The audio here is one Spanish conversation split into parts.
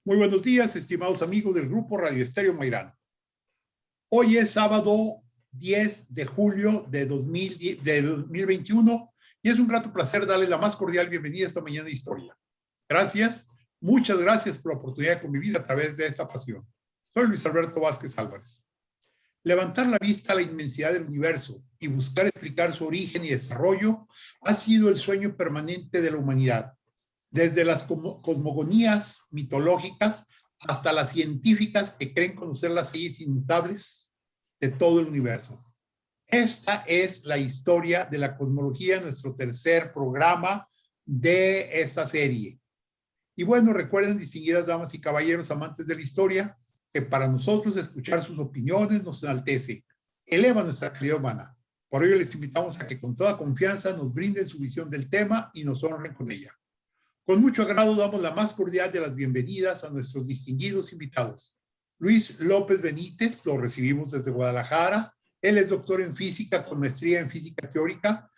Muy buenos días, estimados amigos del Grupo Radio Estéreo Mairano. Hoy es sábado 10 de julio de 2021 y es un grato placer darles la más cordial bienvenida esta mañana de historia. Gracias, muchas gracias por la oportunidad de convivir a través de esta pasión. Soy Luis Alberto Vázquez Álvarez. Levantar la vista a la inmensidad del universo y buscar explicar su origen y desarrollo ha sido el sueño permanente de la humanidad. Desde las cosmogonías mitológicas hasta las científicas que creen conocer las leyes inmutables de todo el universo. Esta es la historia de la cosmología, nuestro tercer programa de esta serie. Y bueno, recuerden, distinguidas damas y caballeros amantes de la historia, que para nosotros escuchar sus opiniones nos enaltece, eleva nuestra calidad humana. Por ello les invitamos a que con toda confianza nos brinden su visión del tema y nos honren con ella. Con mucho agrado damos la más cordial de las bienvenidas a nuestros distinguidos invitados. Luis López Benítez, lo recibimos desde Guadalajara. Él es doctor en física con maestría en física teórica.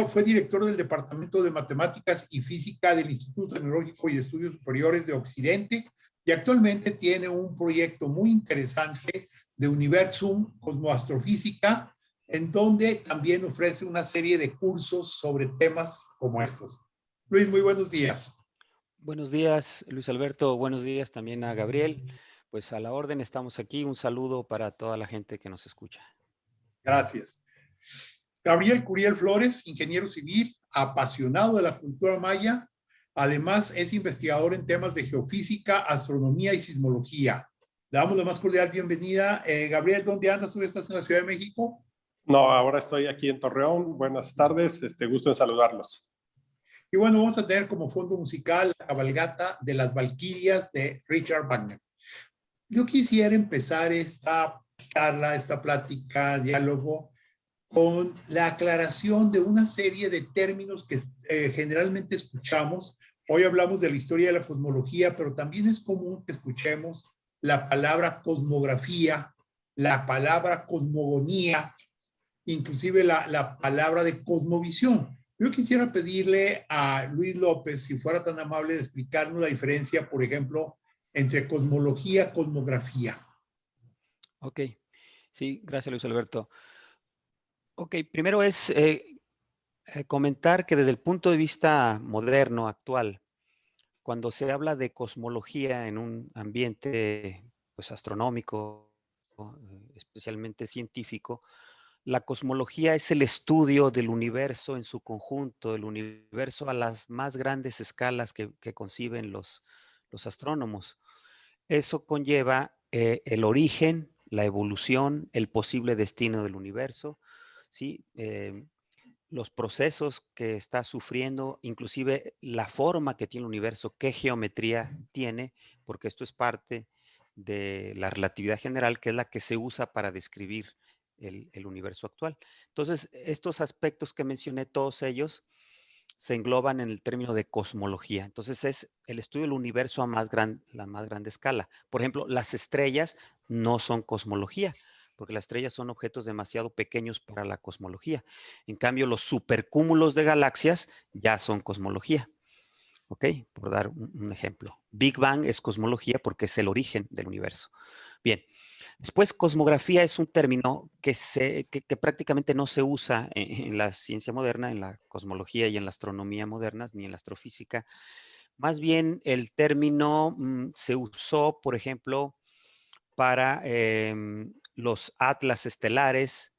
Fue director del Departamento de Matemáticas y Física del Instituto Tecnológico y de Estudios Superiores de Occidente y actualmente tiene un proyecto muy interesante de Universum Cosmoastrofísica, en donde también ofrece una serie de cursos sobre temas como estos. Luis, muy buenos días. Buenos días, Luis Alberto. Buenos días también a Gabriel. Pues a la orden estamos aquí. Un saludo para toda la gente que nos escucha. Gracias. Gabriel Curiel Flores, ingeniero civil, apasionado de la cultura maya. Además, es investigador en temas de geofísica, astronomía y sismología. Le damos la más cordial bienvenida. Gabriel, ¿dónde andas? ¿Tú estás en la Ciudad de México? No, ahora estoy aquí en Torreón. Buenas tardes, gusto en saludarlos. Y bueno, vamos a tener como fondo musical la cabalgata de las Valquirias de Richard Wagner. Yo quisiera empezar esta charla, esta plática, diálogo, con la aclaración de una serie de términos que generalmente escuchamos. Hoy hablamos de la historia de la cosmología, pero también es común que escuchemos la palabra cosmografía, la palabra cosmogonía, inclusive la palabra de cosmovisión. Yo quisiera pedirle a Luis López, si fuera tan amable, de explicarnos la diferencia, por ejemplo, entre cosmología y cosmografía. Ok, sí, gracias Luis Alberto. Ok, primero es comentar que desde el punto de vista moderno, actual, cuando se habla de cosmología en un ambiente pues, astronómico, especialmente científico, la cosmología es el estudio del universo en su conjunto, del universo a las más grandes escalas que conciben los astrónomos. Eso conlleva el origen, la evolución, el posible destino del universo, ¿sí? Los procesos que está sufriendo, inclusive la forma que tiene el universo, qué geometría tiene, porque esto es parte de la relatividad general, que es la que se usa para describir el universo actual. Entonces, estos aspectos que mencioné, todos ellos, se engloban en el término de cosmología. Entonces, es el estudio del universo a la más grande escala. Por ejemplo, las estrellas no son cosmología, porque las estrellas son objetos demasiado pequeños para la cosmología. En cambio, los supercúmulos de galaxias ya son cosmología. ¿Ok? Por dar un ejemplo. Big Bang es cosmología porque es el origen del universo. Bien. Después, cosmografía es un término que prácticamente no se usa en la ciencia moderna, en la cosmología y en la astronomía modernas, ni en la astrofísica. Más bien, el término se usó, por ejemplo, para los atlas estelares,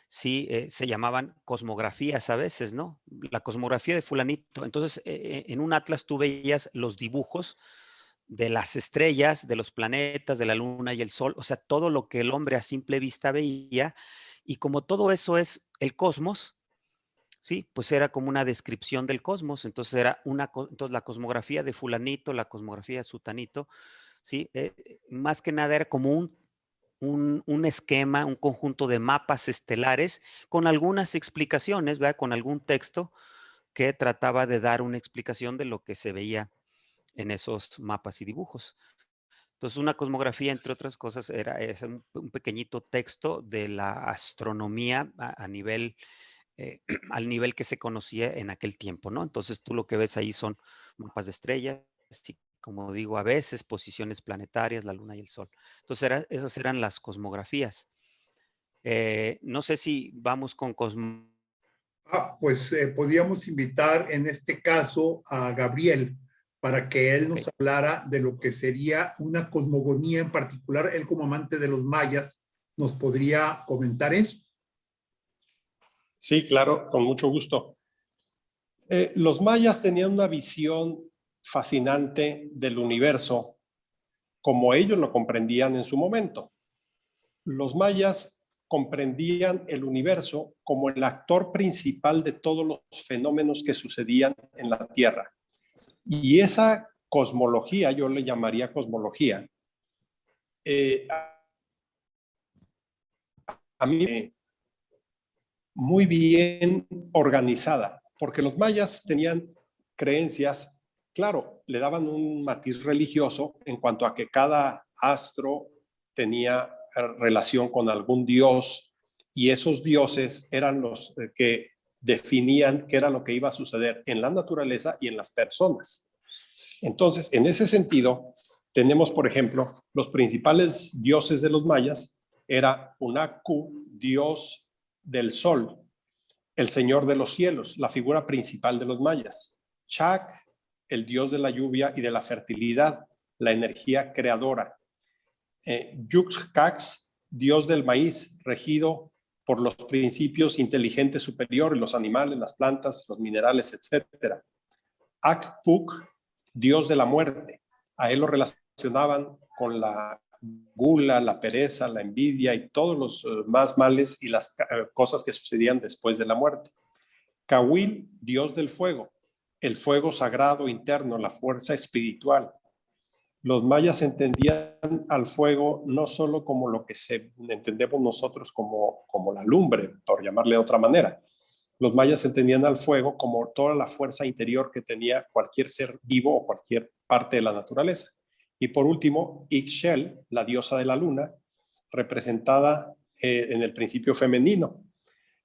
sí, se llamaban cosmografías a veces, ¿no? La cosmografía de fulanito. Entonces, en un atlas tú veías los dibujos de las estrellas, de los planetas, de la luna y el sol, o sea, todo lo que el hombre a simple vista veía, y como todo eso es el cosmos, ¿sí? Pues era como una descripción del cosmos, entonces entonces la cosmografía de fulanito, la cosmografía de sutanito, ¿sí? Más que nada era como un esquema, un conjunto de mapas estelares con algunas explicaciones, ¿verdad? Con algún texto que trataba de dar una explicación de lo que se veía en esos mapas y dibujos. Entonces, una cosmografía, entre otras cosas, es un pequeñito texto de la astronomía a nivel, al nivel que se conocía en aquel tiempo, ¿no? Entonces, tú lo que ves ahí son mapas de estrellas y como digo, a veces posiciones planetarias, la luna y el sol. Entonces, esas eran las cosmografías. No sé si vamos con Pues podríamos invitar en este caso a Gabriel para que él nos hablara de lo que sería una cosmogonía en particular. Él como amante de los mayas nos podría comentar eso. Sí, claro, con mucho gusto. Los mayas tenían una visión fascinante del universo como ellos lo comprendían en su momento. Los mayas comprendían el universo como el actor principal de todos los fenómenos que sucedían en la Tierra. Y esa cosmología, yo le llamaría cosmología, a mí muy bien organizada, porque los mayas tenían creencias, claro, le daban un matiz religioso en cuanto a que cada astro tenía relación con algún dios y esos dioses eran los que definían qué era lo que iba a suceder en la naturaleza y en las personas. Entonces, en ese sentido, tenemos, por ejemplo, los principales dioses de los mayas era Unaku, dios del sol, el señor de los cielos, la figura principal de los mayas. Chac, el dios de la lluvia y de la fertilidad, la energía creadora. Yuxcax, dios del maíz, regido por los principios inteligentes superiores, los animales, las plantas, los minerales, etc. Akpuk, dios de la muerte. A él lo relacionaban con la gula, la pereza, la envidia y todos los más males y las cosas que sucedían después de la muerte. Kawil, dios del fuego, el fuego sagrado interno, la fuerza espiritual. Los mayas entendían al fuego no solo como lo que entendemos nosotros como la lumbre, por llamarle de otra manera. Los mayas entendían al fuego como toda la fuerza interior que tenía cualquier ser vivo o cualquier parte de la naturaleza. Y por último, Ixchel, la diosa de la luna, representada en el principio femenino,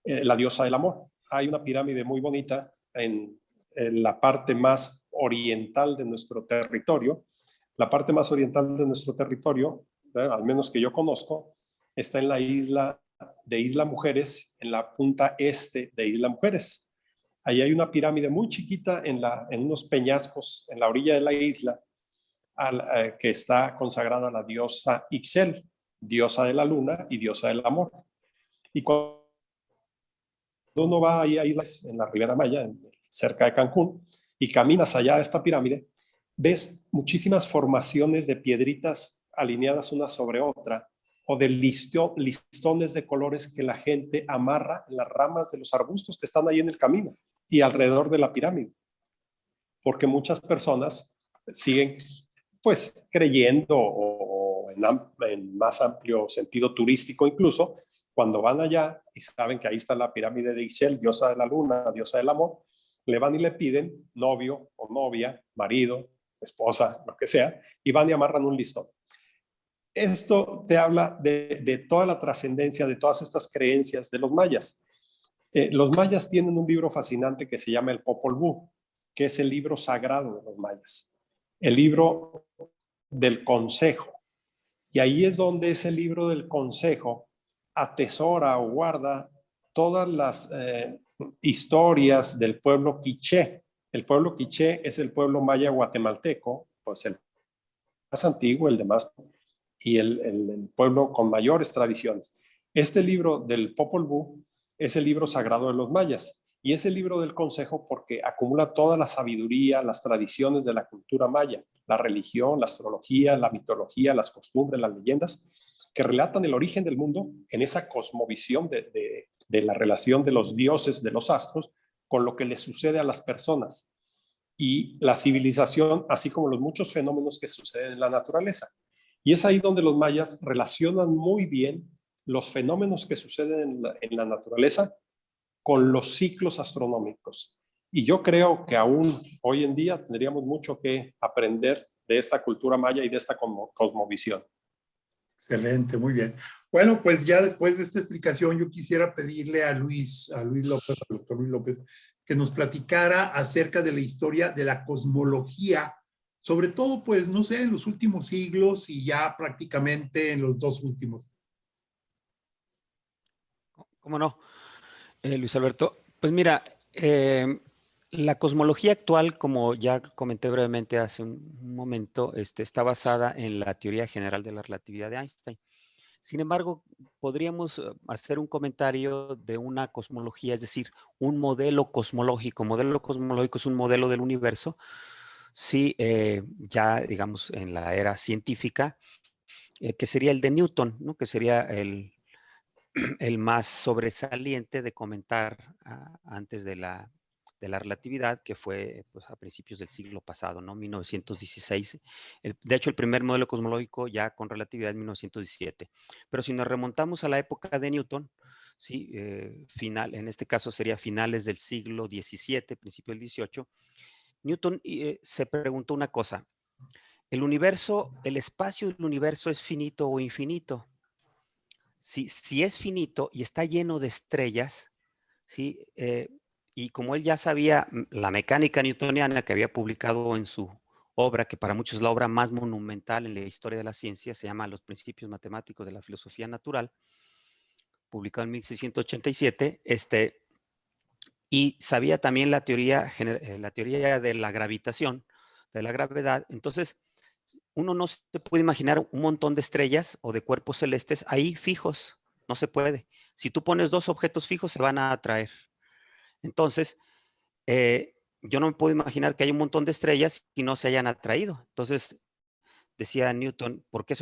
la diosa del amor. Hay una pirámide muy bonita en la parte más oriental de nuestro territorio. La parte más oriental de nuestro territorio, al menos que yo conozco, está en la isla de Isla Mujeres, en la punta este de Isla Mujeres. Ahí hay una pirámide muy chiquita en unos peñascos en la orilla de la isla que está consagrada a la diosa Ixchel, diosa de la luna y diosa del amor. Y cuando uno va ahí a islas en la Ribera Maya, cerca de Cancún, y caminas allá a esta pirámide, ves muchísimas formaciones de piedritas alineadas una sobre otra, o de listones de colores que la gente amarra en las ramas de los arbustos que están ahí en el camino y alrededor de la pirámide. Porque muchas personas siguen pues creyendo o en más amplio sentido turístico incluso, cuando van allá y saben que ahí está la pirámide de Ixchel, diosa de la luna, diosa del amor, le van y le piden novio o novia, marido, esposa, lo que sea, y van y amarran un listón. Esto te habla de toda la trascendencia de todas estas creencias de los mayas. Los mayas tienen un libro fascinante que se llama el Popol Vuh, que es el libro sagrado de los mayas, el libro del consejo. Y ahí es donde ese libro del consejo atesora o guarda todas las historias del pueblo quiché. El pueblo quiché es el pueblo maya guatemalteco, pues el más antiguo, el de más, y el pueblo con mayores tradiciones. Este libro del Popol Vuh es el libro sagrado de los mayas y es el libro del consejo porque acumula toda la sabiduría, las tradiciones de la cultura maya, la religión, la astrología, la mitología, las costumbres, las leyendas, que relatan el origen del mundo en esa cosmovisión de la relación de los dioses, de los astros, con lo que le sucede a las personas y la civilización, así como los muchos fenómenos que suceden en la naturaleza. Y es ahí donde los mayas relacionan muy bien los fenómenos que suceden en la naturaleza con los ciclos astronómicos. Y yo creo que aún hoy en día tendríamos mucho que aprender de esta cultura maya y de esta cosmovisión. Excelente, muy bien. Bueno, pues ya después de esta explicación, yo quisiera pedirle a Luis López, al doctor Luis López, que nos platicara acerca de la historia de la cosmología sobre todo, pues, no sé, en los últimos siglos y ya prácticamente en los 2 últimos. ¿Cómo no? Luis Alberto, pues mira, la cosmología actual, como ya comenté brevemente hace un momento, está basada en la teoría general de la relatividad de Einstein. Sin embargo, podríamos hacer un comentario de una cosmología, es decir, un modelo cosmológico. Modelo cosmológico es un modelo del universo. Sí, ya digamos en la era científica, que sería el de Newton, ¿no? Que sería el más sobresaliente de comentar antes de la relatividad, que fue pues, a principios del siglo pasado, ¿no? 1916. De hecho, el primer modelo cosmológico ya con relatividad en 1917. Pero si nos remontamos a la época de Newton, ¿sí? En este caso sería finales del siglo XVII, principio del XVIII, Newton se preguntó una cosa. ¿El universo, el espacio del universo es finito o infinito? Si es finito y está lleno de estrellas, ¿sí? Y como él ya sabía la mecánica newtoniana que había publicado en su obra, que para muchos es la obra más monumental en la historia de la ciencia, se llama Los Principios Matemáticos de la Filosofía Natural, publicado en 1687, y sabía también la teoría de la gravitación, de la gravedad. Entonces, uno no se puede imaginar un montón de estrellas o de cuerpos celestes ahí fijos. No se puede. Si tú pones dos objetos fijos, se van a atraer. Entonces, yo no me puedo imaginar que hay un montón de estrellas y no se hayan atraído. Entonces, decía Newton, ¿por qué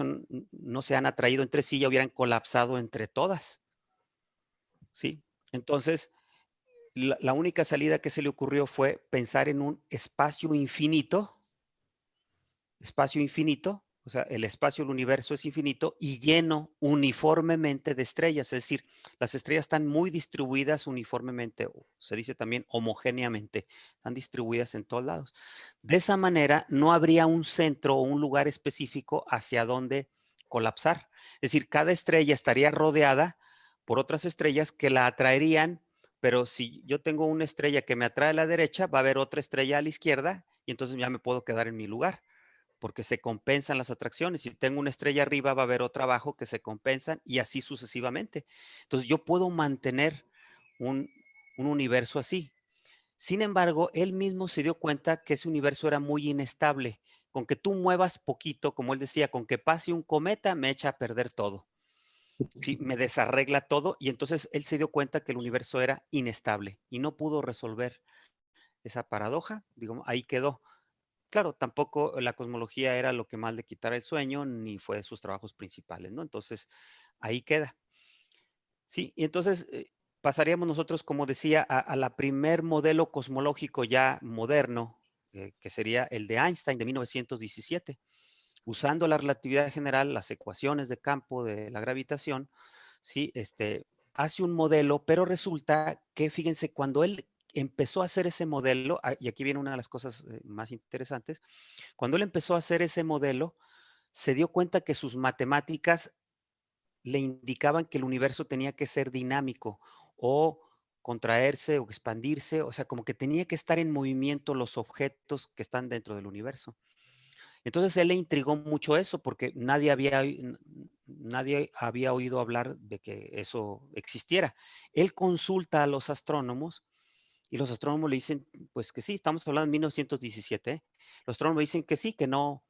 no se han atraído entre sí y hubieran colapsado entre todas? ¿Sí? Entonces, la única salida que se le ocurrió fue pensar en un espacio infinito, o sea, el espacio del universo es infinito y lleno uniformemente de estrellas, es decir, las estrellas están muy distribuidas uniformemente, se dice también homogéneamente, están distribuidas en todos lados. De esa manera no habría un centro o un lugar específico hacia donde colapsar. Es decir, cada estrella estaría rodeada por otras estrellas que la atraerían, pero si yo tengo una estrella que me atrae a la derecha, va a haber otra estrella a la izquierda y entonces ya me puedo quedar en mi lugar porque se compensan las atracciones. Si tengo una estrella arriba, va a haber otra abajo que se compensan y así sucesivamente. Entonces yo puedo mantener un, un universo así. Sin embargo, él mismo se dio cuenta que ese universo era muy inestable. Con que tú muevas poquito, como él decía, con que pase un cometa, me echa a perder todo. Sí, me desarregla todo y entonces él se dio cuenta que el universo era inestable y no pudo resolver esa paradoja. Digamos, ahí quedó. Claro, tampoco la cosmología era lo que más le quitara el sueño, ni fue de sus trabajos principales, ¿no? Entonces, ahí queda. Sí, y entonces pasaríamos nosotros, como decía, a la primer modelo cosmológico ya moderno, que sería el de Einstein de 1917. Usando la relatividad general, las ecuaciones de campo de la gravitación, ¿sí? Hace un modelo, pero resulta que, fíjense, cuando él empezó a hacer ese modelo, y aquí viene una de las cosas más interesantes, cuando él empezó a hacer ese modelo, se dio cuenta que sus matemáticas le indicaban que el universo tenía que ser dinámico o contraerse o expandirse, o sea, como que tenía que estar en movimiento los objetos que están dentro del universo. Entonces él le intrigó mucho eso porque nadie había oído hablar de que eso existiera. Él consulta a los astrónomos y los astrónomos le dicen, pues que sí, estamos hablando de 1917, ¿eh? Los astrónomos dicen que sí, que no,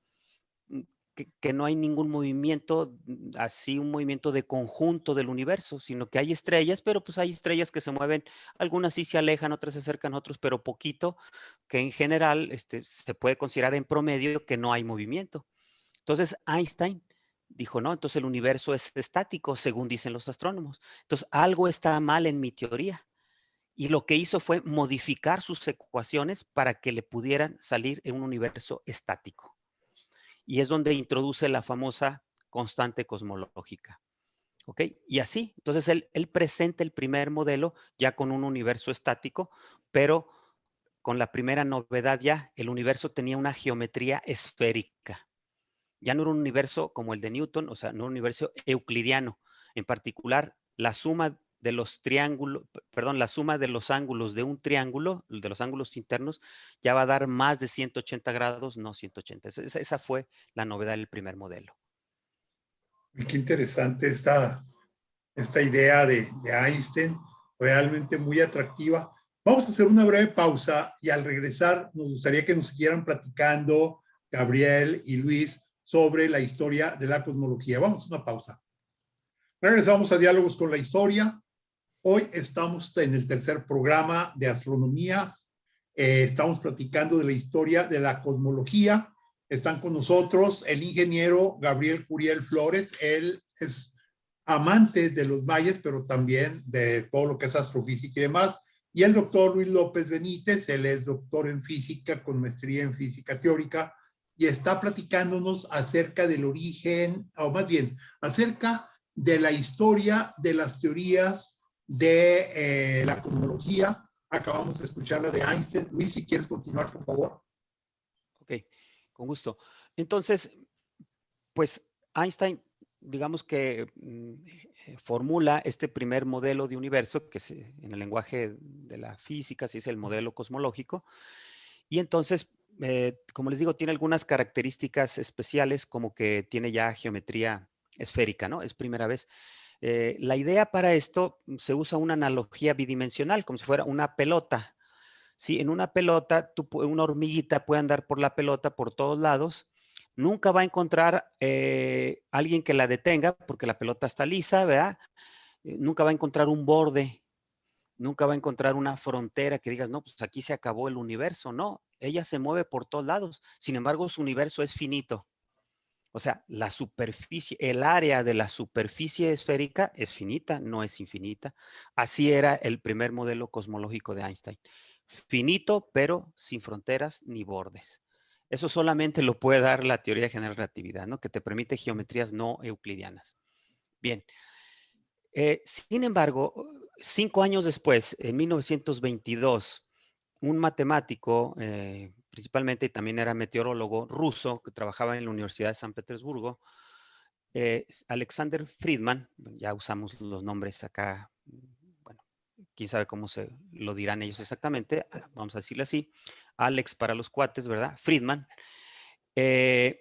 que no hay ningún movimiento, así un movimiento de conjunto del universo, sino que hay estrellas, pero pues hay estrellas que se mueven, algunas sí se alejan, otras se acercan, otros, pero poquito, que en general se puede considerar en promedio que no hay movimiento. Entonces Einstein dijo, no, entonces el universo es estático, según dicen los astrónomos. Entonces algo está mal en mi teoría. Y lo que hizo fue modificar sus ecuaciones para que le pudieran salir en un universo estático. Y es donde introduce la famosa constante cosmológica. ¿Ok? Y así, entonces él presenta el primer modelo ya con un universo estático, pero con la primera novedad ya, el universo tenía una geometría esférica. Ya no era un universo como el de Newton, o sea, no era un universo euclidiano. En particular, la suma de los triángulos, perdón, la suma de los ángulos de un triángulo, de los ángulos internos, ya va a dar más de 180 grados, no 180. Esa fue la novedad del primer modelo. Y qué interesante esta idea de Einstein, realmente muy atractiva. Vamos a hacer una breve pausa y al regresar nos gustaría que nos siguieran platicando Gabriel y Luis sobre la historia de la cosmología. Vamos a una pausa. Regresamos a Diálogos con la Historia. Hoy estamos en el tercer programa de astronomía. Estamos platicando de la historia de la cosmología. Están con nosotros el ingeniero Gabriel Curiel Flores. Él es amante de los mayas, pero también de todo lo que es astrofísica y demás. Y el doctor Luis López Benítez, él es doctor en física con maestría en física teórica y está platicándonos acerca del origen, o más bien, acerca de la historia de las teorías de la cosmología. Acabamos de escuchar la de Einstein. Luis, si quieres continuar, por favor. Ok, con gusto. Entonces, pues Einstein, digamos que formula este primer modelo de universo, que en el lenguaje de la física se dice el modelo cosmológico, y entonces, como les digo, tiene algunas características especiales, como que tiene ya geometría esférica, ¿no? Es primera vez. La idea para esto se usa una analogía bidimensional, como si fuera una pelota. Sí, en una pelota, una hormiguita puede andar por la pelota por todos lados. Nunca va a encontrar alguien que la detenga porque la pelota está lisa, ¿verdad? Nunca va a encontrar un borde, nunca va a encontrar una frontera que digas, no, pues aquí se acabó el universo. No, ella se mueve por todos lados. Sin embargo, su universo es finito. O sea, la superficie, el área de la superficie esférica es finita, no es infinita. Así era el primer modelo cosmológico de Einstein. Finito, pero sin fronteras ni bordes. Eso solamente lo puede dar la teoría general de relatividad, ¿no? Que te permite geometrías no euclidianas. Bien. Sin embargo, 5 años después, en 1922, un matemático, principalmente también era meteorólogo ruso, que trabajaba en la Universidad de San Petersburgo, Alexander Friedman, ya usamos los nombres acá, bueno, quién sabe cómo se lo dirán ellos exactamente, vamos a decirle así, Alex para los cuates, ¿verdad? Friedman. Él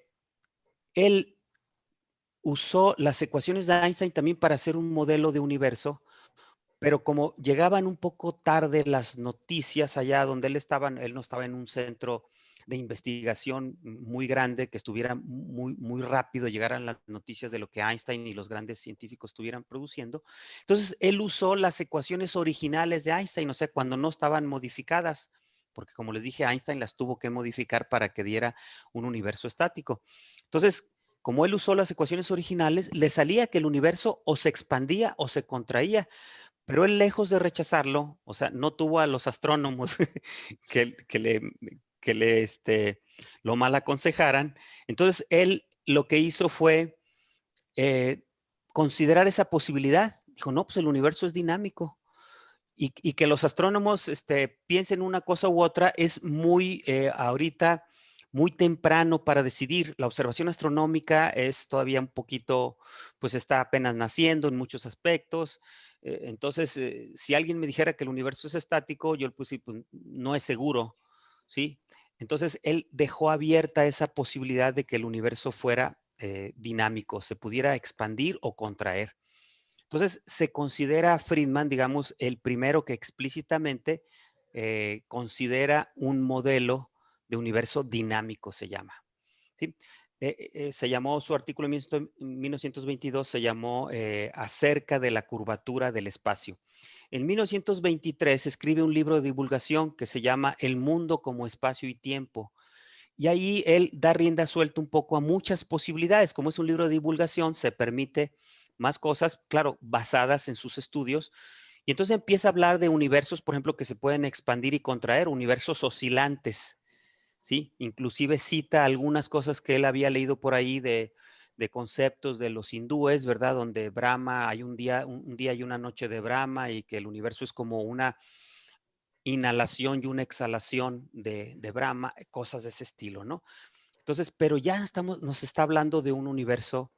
usó las ecuaciones de Einstein también para hacer un modelo de universo, pero como llegaban un poco tarde las noticias allá donde él no estaba en un centro de investigación muy grande, que estuviera muy rápido, llegaran las noticias de lo que Einstein y los grandes científicos estuvieran produciendo. Entonces, él usó las ecuaciones originales de Einstein, o sea, cuando no estaban modificadas, porque como les dije, Einstein las tuvo que modificar para que diera un universo estático. Entonces, como él usó las ecuaciones originales, le salía que el universo o se expandía o se contraía. Pero él, lejos de rechazarlo, o sea, no tuvo a los astrónomos que lo mal aconsejaran. Entonces, él lo que hizo fue considerar esa posibilidad. Dijo, no, pues el universo es dinámico. Y que los astrónomos piensen una cosa u otra es ahorita muy temprano para decidir. La observación astronómica es todavía un poquito, pues está apenas naciendo en muchos aspectos. Entonces, si alguien me dijera que el universo es estático, yo pues, sí, pues, no es seguro, ¿sí? Entonces, él dejó abierta esa posibilidad de que el universo fuera dinámico, se pudiera expandir o contraer. Entonces, se considera a Friedman, digamos, el primero que explícitamente considera un modelo de universo dinámico, se llama. ¿Sí? Se llamó, su artículo en 1922 se llamó Acerca de la curvatura del espacio. En 1923 escribe un libro de divulgación que se llama El mundo como espacio y tiempo. Y ahí él da rienda suelta un poco a muchas posibilidades. Como es un libro de divulgación, se permite más cosas, claro, basadas en sus estudios. Y entonces empieza a hablar de universos, por ejemplo, que se pueden expandir y contraer, universos oscilantes, ¿sí? Inclusive cita algunas cosas que él había leído por ahí de conceptos de los hindúes, ¿verdad? Donde Brahma, hay un día y una noche de Brahma y que el universo es como una inhalación y una exhalación de Brahma, cosas de ese estilo, ¿no? Entonces, pero ya nos está hablando de un universo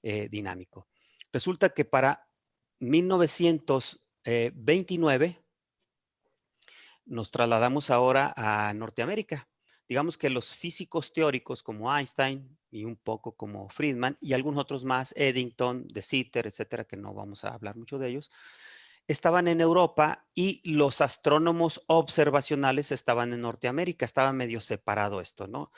dinámico. Resulta que para 1900, 29 nos trasladamos ahora a Norteamérica. Digamos que los físicos teóricos como Einstein y un poco como Friedman y algunos otros más, Eddington, de Sitter, etcétera, que no vamos a hablar mucho de ellos, estaban en Europa y los astrónomos observacionales estaban en Norteamérica. Estaba medio separado esto, ¿no?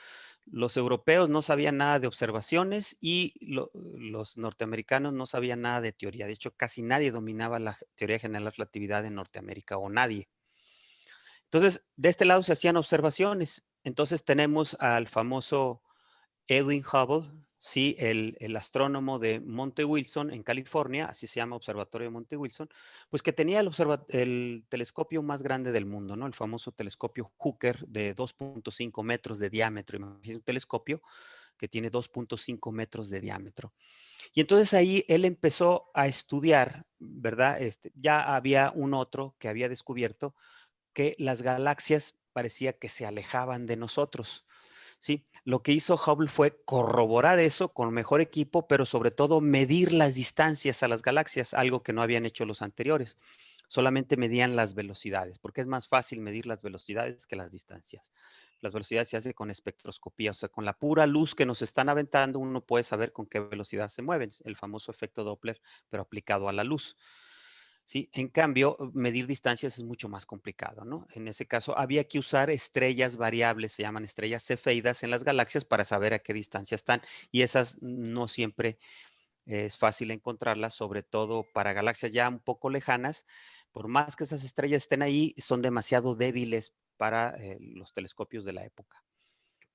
Los europeos no sabían nada de observaciones y los norteamericanos no sabían nada de teoría. De hecho, casi nadie dominaba la teoría general de la relatividad en Norteamérica, o nadie. Entonces, de este lado se hacían observaciones. Entonces tenemos al famoso Edwin Hubble, sí, el astrónomo de Monte Wilson en California, así se llama Observatorio de Monte Wilson, pues que tenía el telescopio más grande del mundo, ¿no? El famoso telescopio Hooker de 2.5 metros de diámetro. Imagínate un telescopio que tiene 2.5 metros de diámetro. Y entonces ahí él empezó a estudiar, ¿verdad? Ya había un otro que había descubierto que las galaxias parecía que se alejaban de nosotros. ¿Sí? Lo que hizo Hubble fue corroborar eso con mejor equipo, pero sobre todo medir las distancias a las galaxias, algo que no habían hecho los anteriores. Solamente medían las velocidades, porque es más fácil medir las velocidades que las distancias. Las velocidades se hacen con espectroscopía, o sea, con la pura luz que nos están aventando, uno puede saber con qué velocidad se mueven, el famoso efecto Doppler, pero aplicado a la luz. ¿Sí? En cambio, medir distancias es mucho más complicado, ¿no? En ese caso, había que usar estrellas variables, se llaman estrellas cefeidas en las galaxias para saber a qué distancia están. Y esas no siempre es fácil encontrarlas, sobre todo para galaxias ya un poco lejanas. Por más que esas estrellas estén ahí, son demasiado débiles para los telescopios de la época.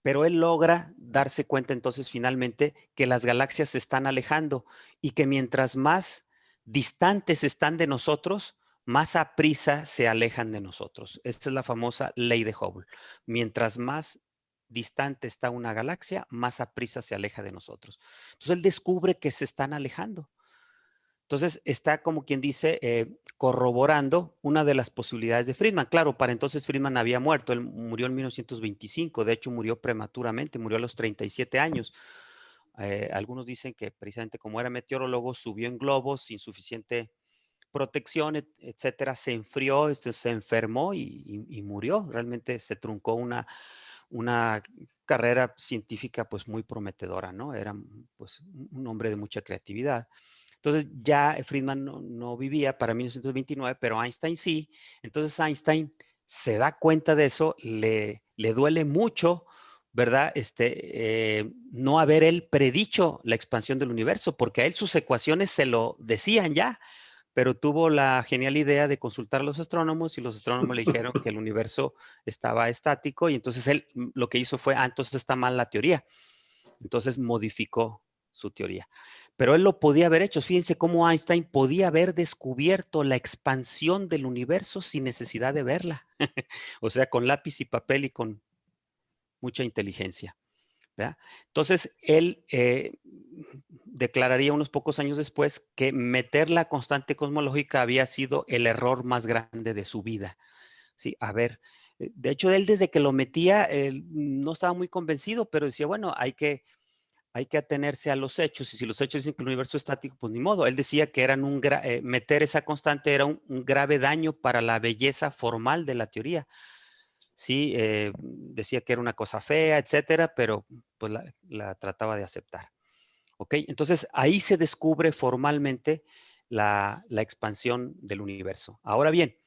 Pero él logra darse cuenta entonces finalmente que las galaxias se están alejando y que mientras más distantes están de nosotros, más a prisa se alejan de nosotros. Esta es la famosa ley de Hubble. Mientras más distante está una galaxia, más a prisa se aleja de nosotros. Entonces él descubre que se están alejando. Entonces está como quien dice corroborando una de las posibilidades de Friedman. Claro, para entonces Friedman había muerto, él murió en 1925, de hecho murió prematuramente, murió a los 37 años. Algunos dicen que precisamente como era meteorólogo subió en globos sin suficiente protección, etcétera, se enfrió, se enfermó y murió. Realmente se truncó una carrera científica pues muy prometedora, ¿no? Era pues un hombre de mucha creatividad. Entonces ya Friedman no vivía para 1929, pero Einstein sí. Entonces Einstein se da cuenta de eso, le duele mucho, ¿verdad? No haber él predicho la expansión del universo, porque a él sus ecuaciones se lo decían ya, pero tuvo la genial idea de consultar a los astrónomos y los astrónomos le dijeron que el universo estaba estático y entonces él lo que hizo fue, entonces está mal la teoría. Entonces modificó su teoría. Pero él lo podía haber hecho. Fíjense cómo Einstein podía haber descubierto la expansión del universo sin necesidad de verla. O sea, con lápiz y papel y con mucha inteligencia, ¿verdad? Entonces, él declararía unos pocos años después que meter la constante cosmológica había sido el error más grande de su vida. Sí, a ver, de hecho, él desde que lo metía, él no estaba muy convencido, pero decía, bueno, hay que atenerse a los hechos, y si los hechos dicen que el universo es estático, pues ni modo. Él decía que eran meter esa constante era un grave daño para la belleza formal de la teoría. Sí, decía que era una cosa fea, etcétera, pero pues la trataba de aceptar. ¿Ok? Entonces ahí se descubre formalmente la expansión del universo. Ahora bien,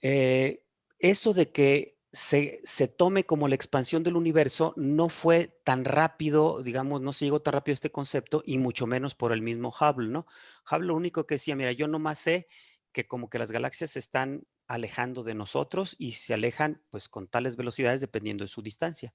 eso de que se tome como la expansión del universo no fue tan rápido, digamos, no se llegó tan rápido a este concepto y mucho menos por el mismo Hubble, ¿no? Hubble lo único que decía, mira, yo nomás sé que como que las galaxias se están alejando de nosotros y se alejan pues con tales velocidades dependiendo de su distancia.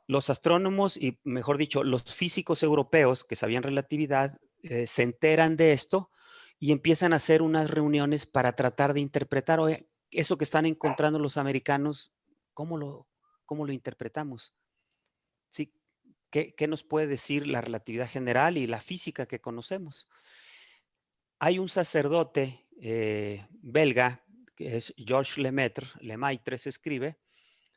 Los astrónomos y mejor dicho, los físicos europeos que sabían relatividad se enteran de esto y empiezan a hacer unas reuniones para tratar de interpretar, oye, eso que están encontrando los americanos, ¿cómo lo interpretamos? ¿Sí? ¿Qué nos puede decir la relatividad general y la física que conocemos? Hay un sacerdote belga, que es Georges Lemaitre se escribe,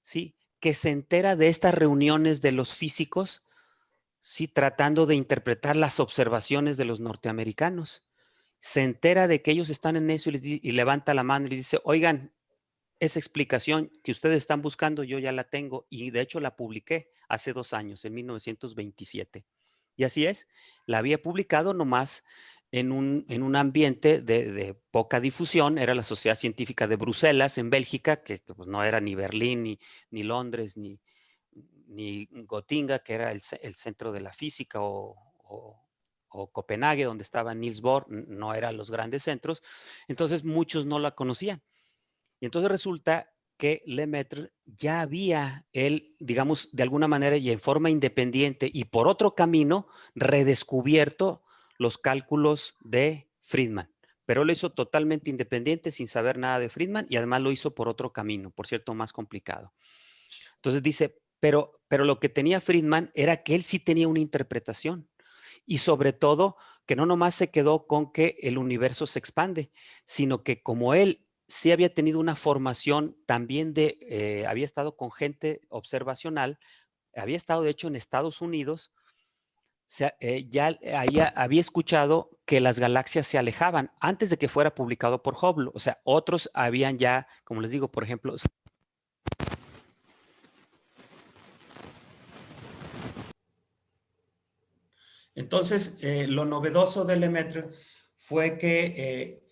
¿sí? Que se entera de estas reuniones de los físicos, ¿sí? Tratando de interpretar las observaciones de los norteamericanos. se entera de que ellos están en eso y levanta la mano y les dice, oigan, esa explicación que ustedes están buscando, yo ya la tengo y de hecho la publiqué hace 2 años, en 1927. Y así es, la había publicado nomás en un ambiente de poca difusión, era la Sociedad Científica de Bruselas, en Bélgica, que pues no era ni Berlín, ni Londres, ni Gotinga, que era el centro de la física, o Copenhague, donde estaba Niels Bohr, no eran los grandes centros, entonces muchos no la conocían. Y entonces resulta que Lemaitre ya había él, digamos, de alguna manera y en forma independiente y por otro camino, redescubierto los cálculos de Friedman. Pero lo hizo totalmente independiente, sin saber nada de Friedman, y además lo hizo por otro camino, por cierto, más complicado. Entonces dice, pero lo que tenía Friedman era que él sí tenía una interpretación. Y sobre todo, que no nomás se quedó con que el universo se expande, sino que como él sí había tenido una formación también había estado con gente observacional, había estado de hecho en Estados Unidos, ya había escuchado que las galaxias se alejaban antes de que fuera publicado por Hubble. O sea, otros habían ya, como les digo, por ejemplo, entonces, lo novedoso de Lemaitre fue que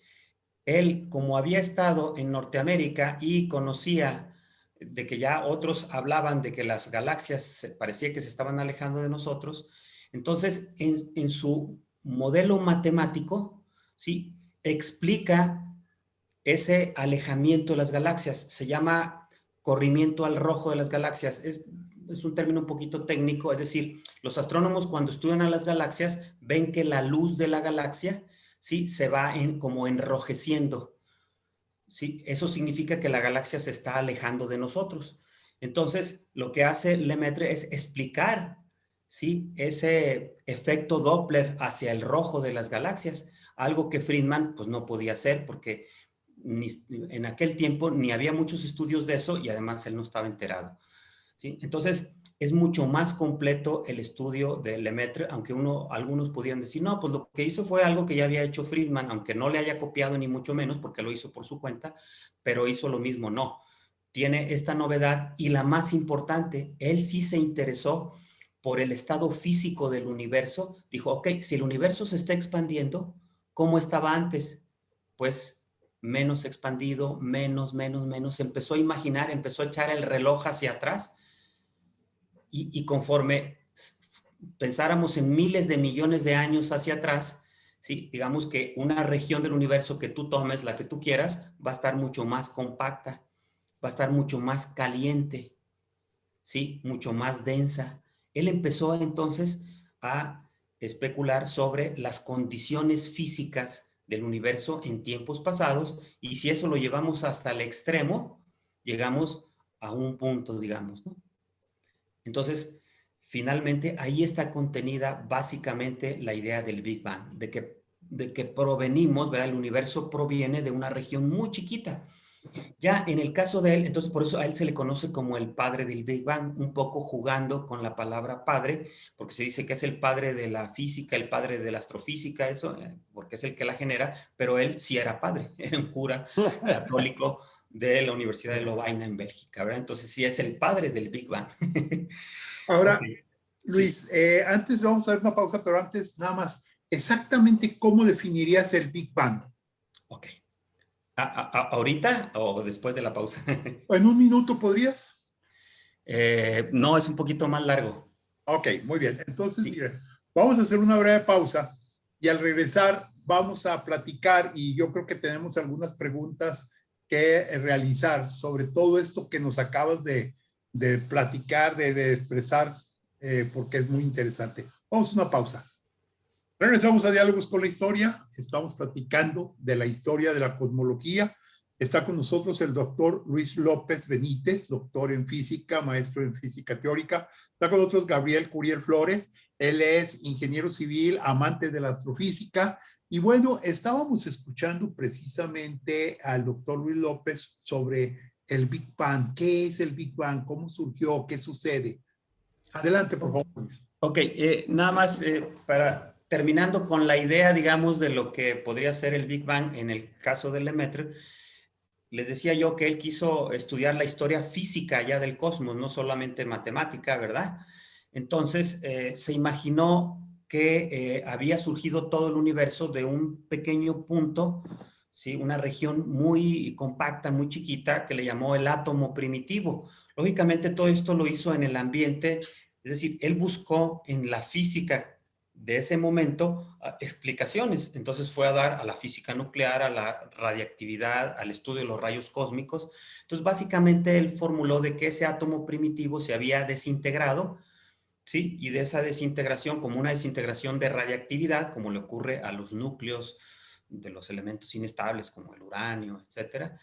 él, como había estado en Norteamérica y conocía de que ya otros hablaban de que las galaxias parecía que se estaban alejando de nosotros, entonces en su modelo matemático, ¿sí? Explica ese alejamiento de las galaxias. Se llama corrimiento al rojo de las galaxias. Es un término un poquito técnico, es decir, los astrónomos cuando estudian a las galaxias ven que la luz de la galaxia, ¿sí? Se va como enrojeciendo. ¿Sí? Eso significa que la galaxia se está alejando de nosotros. Entonces, lo que hace Lemaitre es explicar, ¿sí? Ese efecto Doppler hacia el rojo de las galaxias, algo que Friedman pues, no podía hacer porque en aquel tiempo ni había muchos estudios de eso y además él no estaba enterado. ¿Sí? Entonces, es mucho más completo el estudio de Lemaitre, aunque algunos pudieran decir, no, pues lo que hizo fue algo que ya había hecho Friedman, aunque no le haya copiado ni mucho menos, porque lo hizo por su cuenta, pero hizo lo mismo, no. Tiene esta novedad y la más importante, él sí se interesó por el estado físico del universo. Dijo, ok, si el universo se está expandiendo, ¿cómo estaba antes? Pues menos expandido, menos. Empezó a imaginar, empezó a echar el reloj hacia atrás y conforme pensáramos en miles de millones de años hacia atrás, ¿sí? Digamos que una región del universo que tú tomes, la que tú quieras, va a estar mucho más compacta, va a estar mucho más caliente, ¿sí? Mucho más densa. Él empezó entonces a especular sobre las condiciones físicas del universo en tiempos pasados y si eso lo llevamos hasta el extremo, llegamos a un punto, digamos, ¿no? Entonces, finalmente, ahí está contenida básicamente la idea del Big Bang, de que provenimos, ¿verdad? El universo proviene de una región muy chiquita. Ya en el caso de él, entonces por eso a él se le conoce como el padre del Big Bang, un poco jugando con la palabra padre, porque se dice que es el padre de la física, el padre de la astrofísica, eso, porque es el que la genera, pero él sí era padre, era un cura católico de la Universidad de Lovaina en Bélgica, ¿verdad? Entonces sí es el padre del Big Bang. Ahora, Okay. Luis, sí. Antes vamos a dar una pausa, pero antes nada más, exactamente cómo definirías el Big Bang. Ok. ¿Ahorita o después de la pausa? ¿En un minuto podrías? No, es un poquito más largo. Ok, muy bien. Entonces, sí. Mire, vamos a hacer una breve pausa y al regresar vamos a platicar y yo creo que tenemos algunas preguntas que realizar sobre todo esto que nos acabas de platicar, de expresar, porque es muy interesante. Vamos a una pausa. Regresamos a Diálogos con la Historia. Estamos platicando de la historia de la cosmología. Está con nosotros el doctor Luis López Benítez, doctor en física, maestro en física teórica. Está con nosotros Gabriel Curiel Flores. Él es ingeniero civil, amante de la astrofísica. Y bueno, estábamos escuchando precisamente al doctor Luis López sobre el Big Bang. ¿Qué es el Big Bang? ¿Cómo surgió? ¿Qué sucede? Adelante, por favor. Ok, nada más para terminando con la idea, digamos, de lo que podría ser el Big Bang en el caso de Lemaitre, les decía yo que él quiso estudiar la historia física ya del cosmos, no solamente matemática, ¿verdad? Entonces, se imaginó que había surgido todo el universo de un pequeño punto, ¿sí? Una región muy compacta, muy chiquita, que le llamó el átomo primitivo. Lógicamente, todo esto lo hizo en el ambiente, es decir, él buscó en la física de ese momento explicaciones. Entonces fue a dar a la física nuclear, a la radiactividad, al estudio de los rayos cósmicos. Entonces básicamente él formuló de que ese átomo primitivo se había desintegrado, ¿sí? Y de esa desintegración, como una desintegración de radiactividad, como le ocurre a los núcleos de los elementos inestables, como el uranio, etcétera,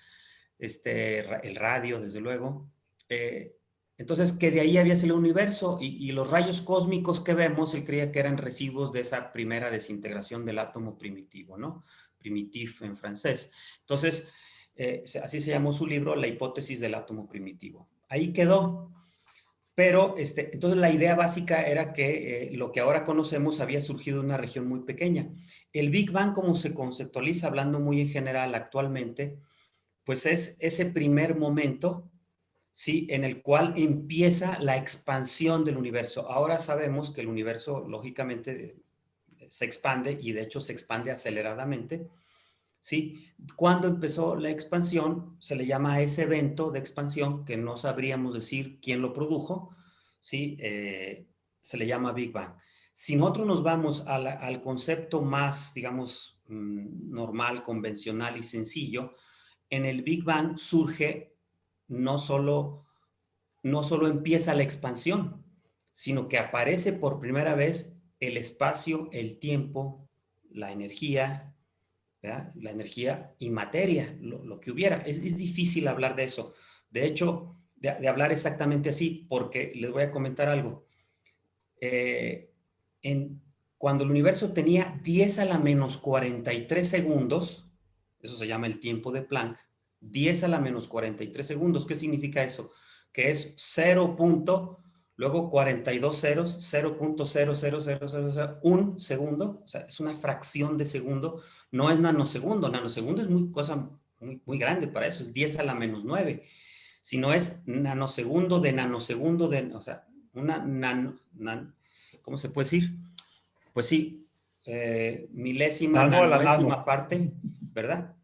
el radio, desde luego, entonces, que de ahí había salido el universo y los rayos cósmicos que vemos, él creía que eran residuos de esa primera desintegración del átomo primitivo, ¿no? Primitif en francés. Entonces, así se llamó su libro, La hipótesis del átomo primitivo. Ahí quedó. Pero, entonces la idea básica era que lo que ahora conocemos había surgido en una región muy pequeña. El Big Bang, como se conceptualiza, hablando muy en general actualmente, pues es ese primer momento, ¿sí? En el cual empieza la expansión del universo. Ahora sabemos que el universo, lógicamente, se expande y de hecho se expande aceleradamente, ¿sí? Cuando empezó la expansión, se le llama a ese evento de expansión, que no sabríamos decir quién lo produjo, ¿sí? Se le llama Big Bang. Si nosotros nos vamos al concepto más, digamos, normal, convencional y sencillo, en el Big Bang surge no solo empieza la expansión, sino que aparece por primera vez el espacio, el tiempo, la energía, ¿verdad? La energía y materia, lo que hubiera. Es difícil hablar de eso. De hecho, de hablar exactamente así, porque les voy a comentar algo. Cuando el universo tenía 10 a la menos 43 segundos, eso se llama el tiempo de Planck, 10 a la menos 43 segundos. ¿Qué significa eso? Que es 0. Luego 42 ceros, 0.00001 segundo, o sea, es una fracción de segundo, no es nanosegundo. Nanosegundo es cosa muy grande para eso, es 10 a la menos 9, sino es nanosegundo de nanosegundo de, o sea, ¿cómo se puede decir? Pues sí, milésima, nanoésima parte, ¿verdad?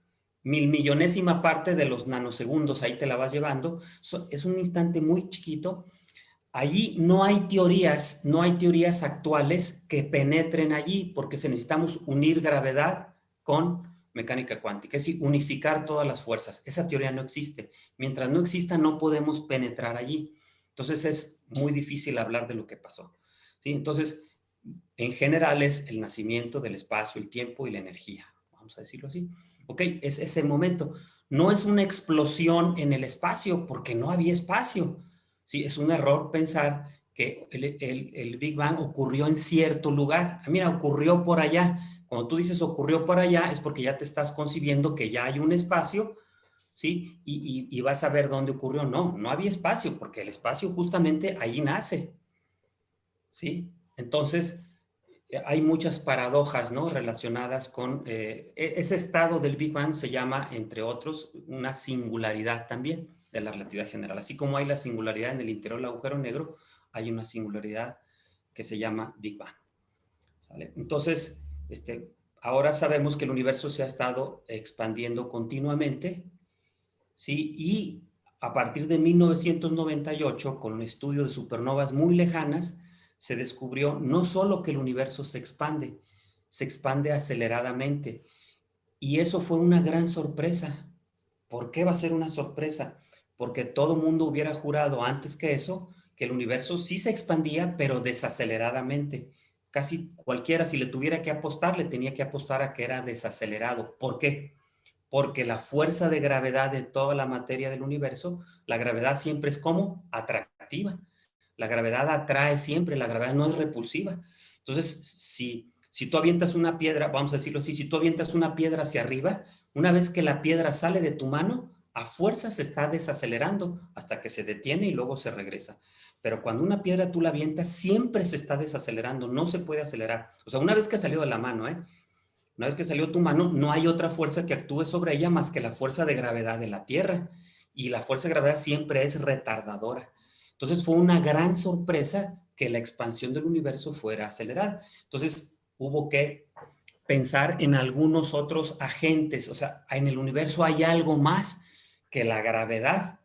Mil millonésima parte de los nanosegundos, ahí te la vas llevando. Es un instante muy chiquito. Allí no hay teorías actuales que penetren allí, porque necesitamos unir gravedad con mecánica cuántica, es decir, unificar todas las fuerzas. Esa teoría no existe. Mientras no exista, no podemos penetrar allí. Entonces es muy difícil hablar de lo que pasó, ¿sí? Entonces, en general es el nacimiento del espacio, el tiempo y la energía, vamos a decirlo así. Ok, es ese momento. No es una explosión en el espacio, porque no había espacio. Sí, es un error pensar que el Big Bang ocurrió en cierto lugar. Mira, ocurrió por allá. Cuando tú dices ocurrió por allá, es porque ya te estás concibiendo que ya hay un espacio, ¿sí? Y vas a ver dónde ocurrió. No, no había espacio, porque el espacio justamente ahí nace, ¿sí? Entonces, hay muchas paradojas, ¿no? Relacionadas con ese estado del Big Bang. Se llama, entre otros, una singularidad también de la relatividad general. Así como hay la singularidad en el interior del agujero negro, hay una singularidad que se llama Big Bang, ¿sale? Entonces, ahora sabemos que el universo se ha estado expandiendo continuamente, ¿sí? Y a partir de 1998, con un estudio de supernovas muy lejanas, se descubrió no solo que el universo se expande aceleradamente. Y eso fue una gran sorpresa. ¿Por qué va a ser una sorpresa? Porque todo el mundo hubiera jurado antes que eso que el universo sí se expandía, pero desaceleradamente. Casi cualquiera, si le tuviera que apostar, le tenía que apostar a que era desacelerado. ¿Por qué? Porque la fuerza de gravedad de toda la materia del universo, la gravedad siempre es como atractiva. La gravedad atrae siempre, la gravedad no es repulsiva. Entonces, si tú avientas una piedra, vamos a decirlo así, si tú avientas una piedra hacia arriba, una vez que la piedra sale de tu mano, a fuerza se está desacelerando hasta que se detiene y luego se regresa. Pero cuando una piedra tú la avientas, siempre se está desacelerando, no se puede acelerar. O sea, una vez que salió de la mano, una vez que salió tu mano, no hay otra fuerza que actúe sobre ella más que la fuerza de gravedad de la Tierra. Y la fuerza de gravedad siempre es retardadora. Entonces fue una gran sorpresa que la expansión del universo fuera acelerada. Entonces hubo que pensar en algunos otros agentes. O sea, en el universo hay algo más que la gravedad.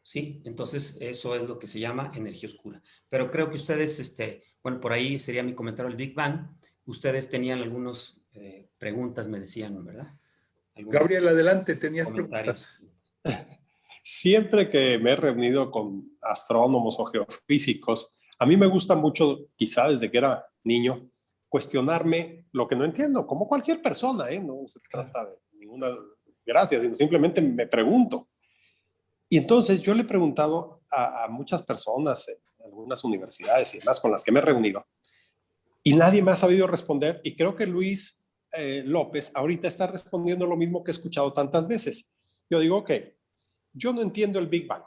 ¿Sí? Entonces, eso es lo que se llama energía oscura. Pero creo que ustedes, bueno, por ahí sería mi comentario del Big Bang. Ustedes tenían algunas preguntas, me decían, ¿verdad? Gabriel, adelante, tenías comentarios. preguntas. Siempre que me he reunido con astrónomos o geofísicos, a mí me gusta mucho, quizá desde que era niño, cuestionarme lo que no entiendo, como cualquier persona, no se trata de ninguna gracia, sino simplemente me pregunto. Y entonces yo le he preguntado a muchas personas en algunas universidades y demás con las que me he reunido, y nadie me ha sabido responder, y creo que Luis López ahorita está respondiendo lo mismo que he escuchado tantas veces. Yo digo, ok, yo no entiendo el Big Bang,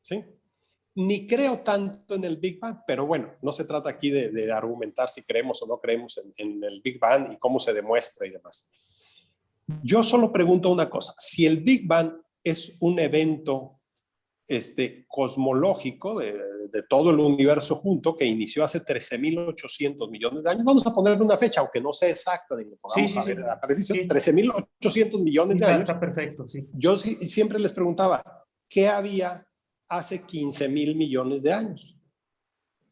¿sí? Ni creo tanto en el Big Bang, pero bueno, no se trata aquí de argumentar si creemos o no creemos en el Big Bang y cómo se demuestra y demás. Yo solo pregunto una cosa, si el Big Bang es un evento cosmológico de todo el universo junto, que inició hace 13.800 millones de años. Vamos a poner una fecha, aunque no sea exacta, ni lo podamos saber a precisión. 13.800 millones de años. Está perfecto, sí. Yo siempre les preguntaba, ¿qué había hace 15.000 millones de años?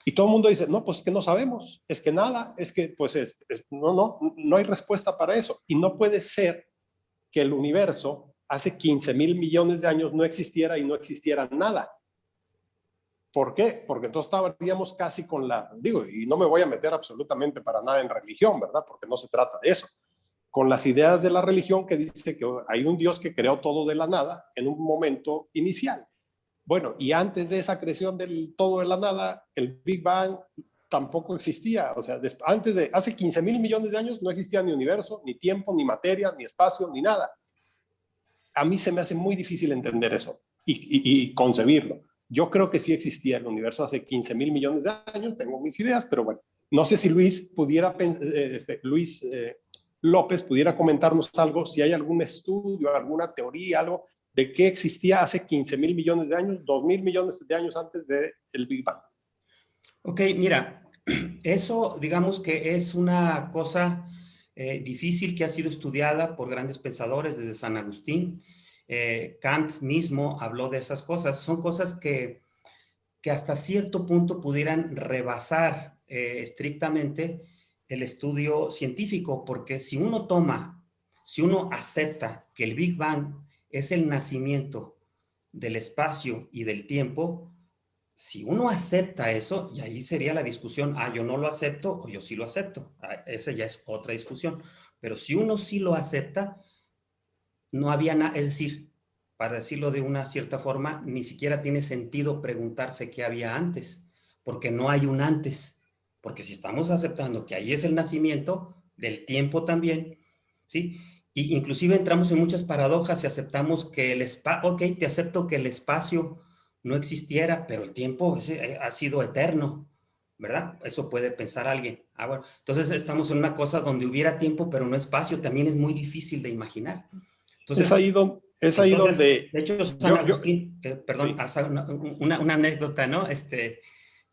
Y todo el mundo dice, no, pues es que no sabemos, es que nada, es que pues no hay respuesta para eso. Y no puede ser que el universo hace 15.000 millones de años no existiera y no existiera nada. ¿Por qué? Porque entonces estaríamos casi con y no me voy a meter absolutamente para nada en religión, ¿verdad? Porque no se trata de eso. Con las ideas de la religión que dice que hay un Dios que creó todo de la nada en un momento inicial. Bueno, y antes de esa creación del todo de la nada, el Big Bang tampoco existía. O sea, hace 15.000 millones de años no existía ni universo, ni tiempo, ni materia, ni espacio, ni nada. A mí se me hace muy difícil entender eso y concebirlo. Yo creo que sí existía el universo hace 15.000 millones de años, tengo mis ideas, pero bueno, no sé si Luis López pudiera comentarnos algo, si hay algún estudio, alguna teoría, algo de qué existía hace 15.000 millones de años, 2.000 millones de años antes del Big Bang. Ok, mira, eso digamos que es una cosa difícil que ha sido estudiada por grandes pensadores desde San Agustín. Kant mismo habló de esas cosas. Son cosas que hasta cierto punto pudieran rebasar estrictamente el estudio científico, porque si uno acepta que el Big Bang es el nacimiento del espacio y del tiempo, si uno acepta eso, y ahí sería la discusión, yo no lo acepto o yo sí lo acepto. Esa ya es otra discusión. Pero si uno sí lo acepta, no había nada, es decir, para decirlo de una cierta forma, ni siquiera tiene sentido preguntarse qué había antes, porque no hay un antes. Porque si estamos aceptando que ahí es el nacimiento del tiempo también, ¿sí? Y inclusive entramos en muchas paradojas y aceptamos que el espacio, ok, te acepto que el espacio no existiera, pero el tiempo ha sido eterno, ¿verdad? Eso puede pensar alguien. Bueno, entonces estamos en una cosa donde hubiera tiempo, pero no espacio, también es muy difícil de imaginar. Entonces, es ahí donde... De hecho, San Agustín, perdón, sí. una anécdota, ¿no?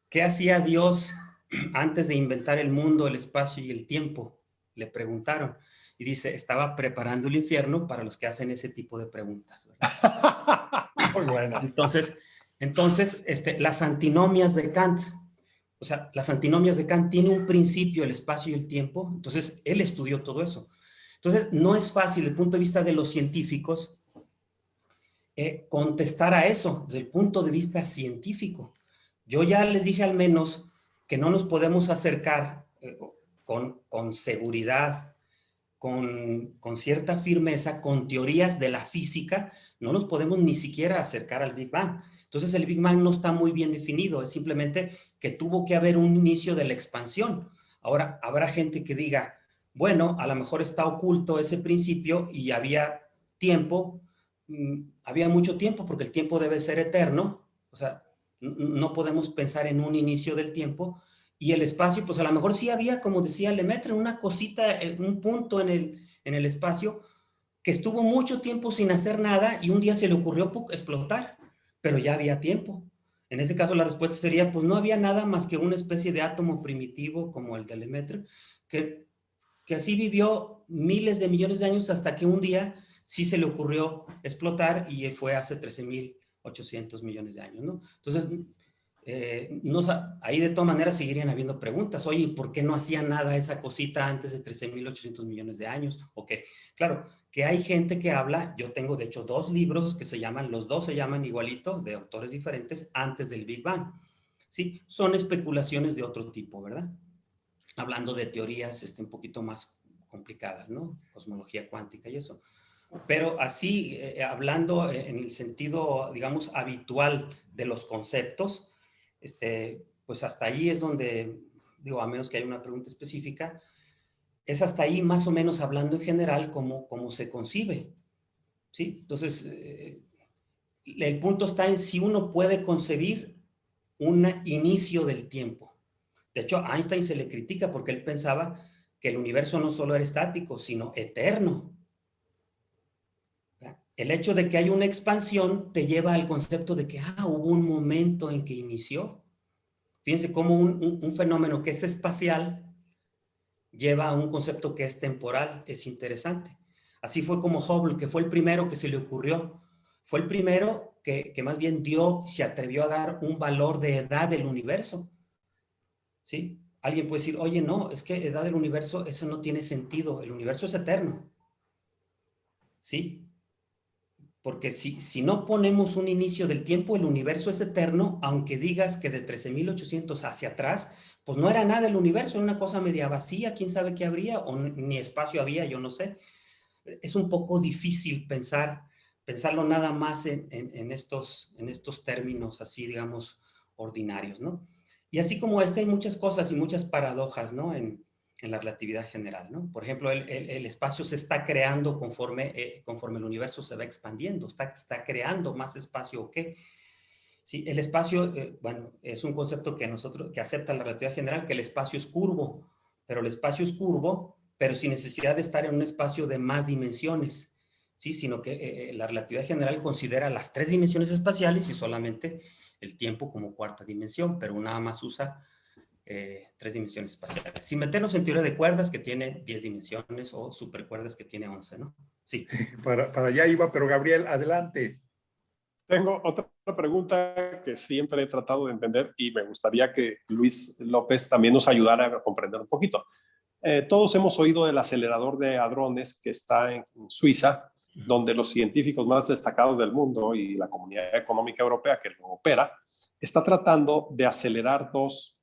¿Qué hacía Dios antes de inventar el mundo, el espacio y el tiempo? Le preguntaron. Y dice, estaba preparando el infierno para los que hacen ese tipo de preguntas. Muy buena. Entonces, las antinomias de Kant, o sea, las antinomias de Kant tienen un principio, el espacio y el tiempo. Entonces, él estudió todo eso. Entonces, no es fácil desde el punto de vista de los científicos contestar a eso desde el punto de vista científico. Yo ya les dije al menos que no nos podemos acercar con seguridad, con cierta firmeza, con teorías de la física, no nos podemos ni siquiera acercar al Big Bang. Entonces el Big Bang no está muy bien definido, es simplemente que tuvo que haber un inicio de la expansión. Ahora, habrá gente que diga, bueno, a lo mejor está oculto ese principio y había tiempo, había mucho tiempo porque el tiempo debe ser eterno, o sea, No podemos pensar en un inicio del tiempo. Y el espacio, pues a lo mejor sí había, como decía Lemaitre, una cosita, un punto en el espacio que estuvo mucho tiempo sin hacer nada y un día se le ocurrió explotar, pero ya había tiempo. En ese caso la respuesta sería, pues no había nada más que una especie de átomo primitivo como el de Lemaitre, que así vivió miles de millones de años hasta que un día sí se le ocurrió explotar y fue hace 13.800 millones de años, ¿no? Entonces, ahí de todas maneras seguirían habiendo preguntas. Oye, ¿por qué no hacía nada esa cosita antes de 13.800 millones de años? Ok, claro, que hay gente que habla, yo tengo de hecho 2 libros que los dos se llaman igualito, de autores diferentes, antes del Big Bang. ¿Sí? Son especulaciones de otro tipo, ¿verdad? Hablando de teorías un poquito más complicadas, ¿no? Cosmología cuántica y eso. Pero así, hablando en el sentido, digamos, habitual de los conceptos, pues hasta ahí es donde, digo, a menos que haya una pregunta específica, es hasta ahí más o menos hablando en general cómo se concibe, ¿sí? Entonces, el punto está en si uno puede concebir un inicio del tiempo. De hecho, a Einstein se le critica porque él pensaba que el universo no solo era estático, sino eterno. El hecho de que hay una expansión te lleva al concepto de que hubo un momento en que inició. Fíjense cómo un fenómeno que es espacial lleva a un concepto que es temporal. Es interesante. Así fue como Hubble, que fue el primero que se le ocurrió. Fue el primero que más bien se atrevió a dar un valor de edad del universo. ¿Sí? Alguien puede decir, oye, no, es que edad del universo, eso no tiene sentido. El universo es eterno. ¿Sí? Porque si no ponemos un inicio del tiempo, el universo es eterno, aunque digas que de 13.800 hacia atrás, pues no era nada el universo, era una cosa media vacía, quién sabe qué habría, o ni espacio había, yo no sé. Es un poco difícil pensarlo nada más en estos términos así, digamos, ordinarios, ¿no? Y así como hay muchas cosas y muchas paradojas, ¿no? En la relatividad general, ¿no? Por ejemplo, el espacio se está creando conforme el universo se va expandiendo, está creando más espacio, ¿o qué? Sí, el espacio, bueno, es un concepto que acepta la relatividad general, que el espacio es curvo, pero el espacio es curvo, pero sin necesidad de estar en un espacio de más dimensiones, ¿sí? Sino que la relatividad general considera las 3 dimensiones espaciales y solamente el tiempo como cuarta dimensión, pero nada más usa 3 dimensiones espaciales. Sin meternos en teoría de cuerdas que tiene 10 dimensiones o supercuerdas que tiene 11, ¿no? Sí. Para allá iba, pero Gabriel, adelante. Tengo otra pregunta que siempre he tratado de entender y me gustaría que Luis López también nos ayudara a comprender un poquito. Todos hemos oído del acelerador de hadrones que está en Suiza, donde los científicos más destacados del mundo y la Comunidad Económica Europea que lo opera, está tratando de acelerar 2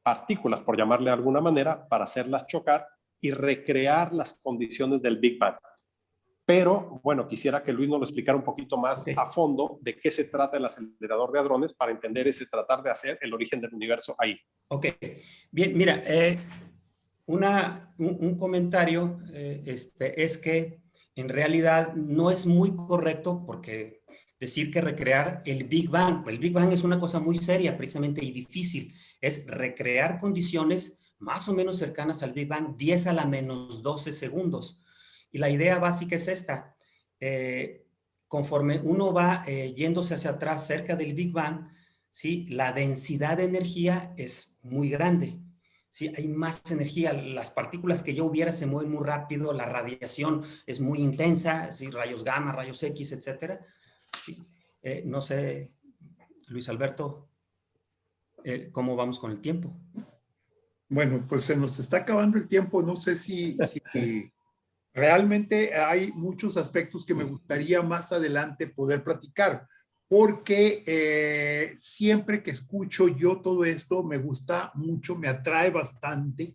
partículas, por llamarle de alguna manera, para hacerlas chocar y recrear las condiciones del Big Bang. Pero, bueno, quisiera que Luis nos lo explicara un poquito más a fondo de qué se trata el acelerador de hadrones para entender tratar de hacer el origen del universo ahí. Ok, bien, mira, un comentario es que en realidad no es muy correcto porque decir que recrear el Big Bang es una cosa muy seria precisamente y difícil, es recrear condiciones más o menos cercanas al Big Bang 10 a la menos 12 segundos. Y la idea básica es esta, conforme uno va yéndose hacia atrás cerca del Big Bang, ¿sí? La densidad de energía es muy grande. Sí, hay más energía, las partículas que ya hubiera se mueven muy rápido, la radiación es muy intensa, ¿sí? Rayos gamma, rayos X, etcétera. ¿Sí? No sé, Luis Alberto, ¿cómo vamos con el tiempo? Bueno, pues se nos está acabando el tiempo, no sé si realmente hay muchos aspectos que me gustaría más adelante poder platicar, porque siempre que escucho yo todo esto me gusta mucho, me atrae bastante.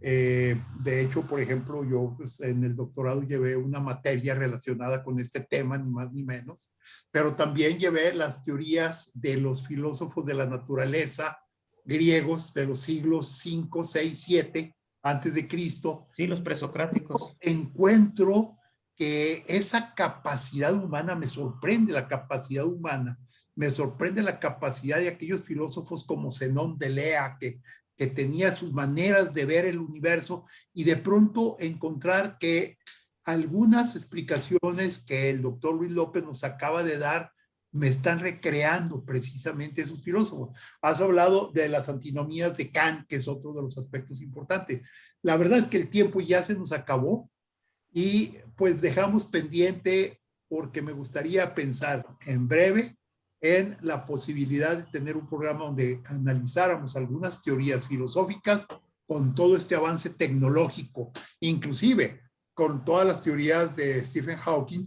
De hecho, por ejemplo, yo pues, en el doctorado llevé una materia relacionada con este tema, ni más ni menos, pero también llevé las teorías de los filósofos de la naturaleza griegos de los siglos 5, 6, 7 antes de Cristo. Sí, los presocráticos. Encuentro que esa capacidad humana, me sorprende la capacidad humana me sorprende la capacidad de aquellos filósofos como Zenón de Lea, que tenía sus maneras de ver el universo y de pronto encontrar que algunas explicaciones que el doctor Luis López nos acaba de dar me están recreando precisamente esos filósofos. Has hablado de las antinomías de Kant, que es otro de los aspectos importantes. La verdad es que el tiempo ya se nos acabó y pues dejamos pendiente, porque me gustaría pensar en breve en la posibilidad de tener un programa donde analizáramos algunas teorías filosóficas con todo este avance tecnológico, inclusive con todas las teorías de Stephen Hawking,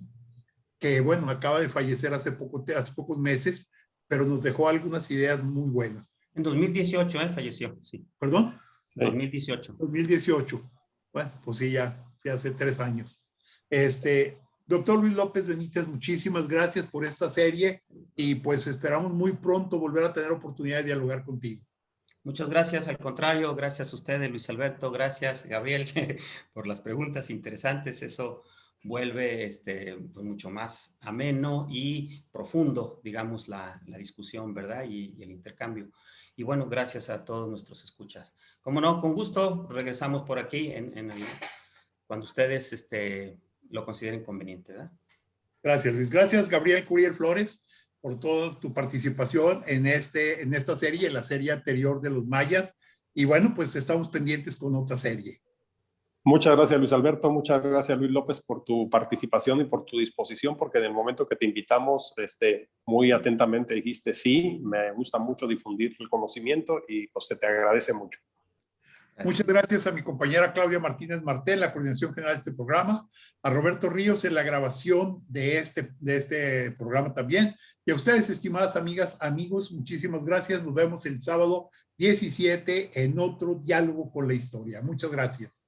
que bueno, acaba de fallecer hace pocos meses, pero nos dejó algunas ideas muy buenas. En 2018, falleció, sí. ¿Perdón? 2018. 2018. Bueno, pues sí, ya hace 3 años. Doctor Luis López Benítez, muchísimas gracias por esta serie y pues esperamos muy pronto volver a tener oportunidad de dialogar contigo. Muchas gracias, al contrario, gracias a ustedes, Luis Alberto, gracias, Gabriel, por las preguntas interesantes. Eso vuelve pues mucho más ameno y profundo, digamos, la discusión, ¿verdad? Y el intercambio. Y bueno, gracias a todos nuestros escuchas. Como no, con gusto regresamos por aquí cuando ustedes lo consideren conveniente, ¿verdad? Gracias, Luis. Gracias, Gabriel Curiel Flores, por toda tu participación en esta serie, en la serie anterior de los mayas. Y bueno, pues estamos pendientes con otra serie. Muchas gracias, Luis Alberto. Muchas gracias, Luis López, por tu participación y por tu disposición, porque en el momento que te invitamos, muy atentamente dijiste sí, me gusta mucho difundir el conocimiento y pues se te agradece mucho. Muchas gracias a mi compañera Claudia Martínez Martel, la coordinación general de este programa, a Roberto Ríos en la grabación de este programa también, y a ustedes, estimadas amigas, amigos, muchísimas gracias. Nos vemos el sábado 17 en otro diálogo con la historia. Muchas gracias.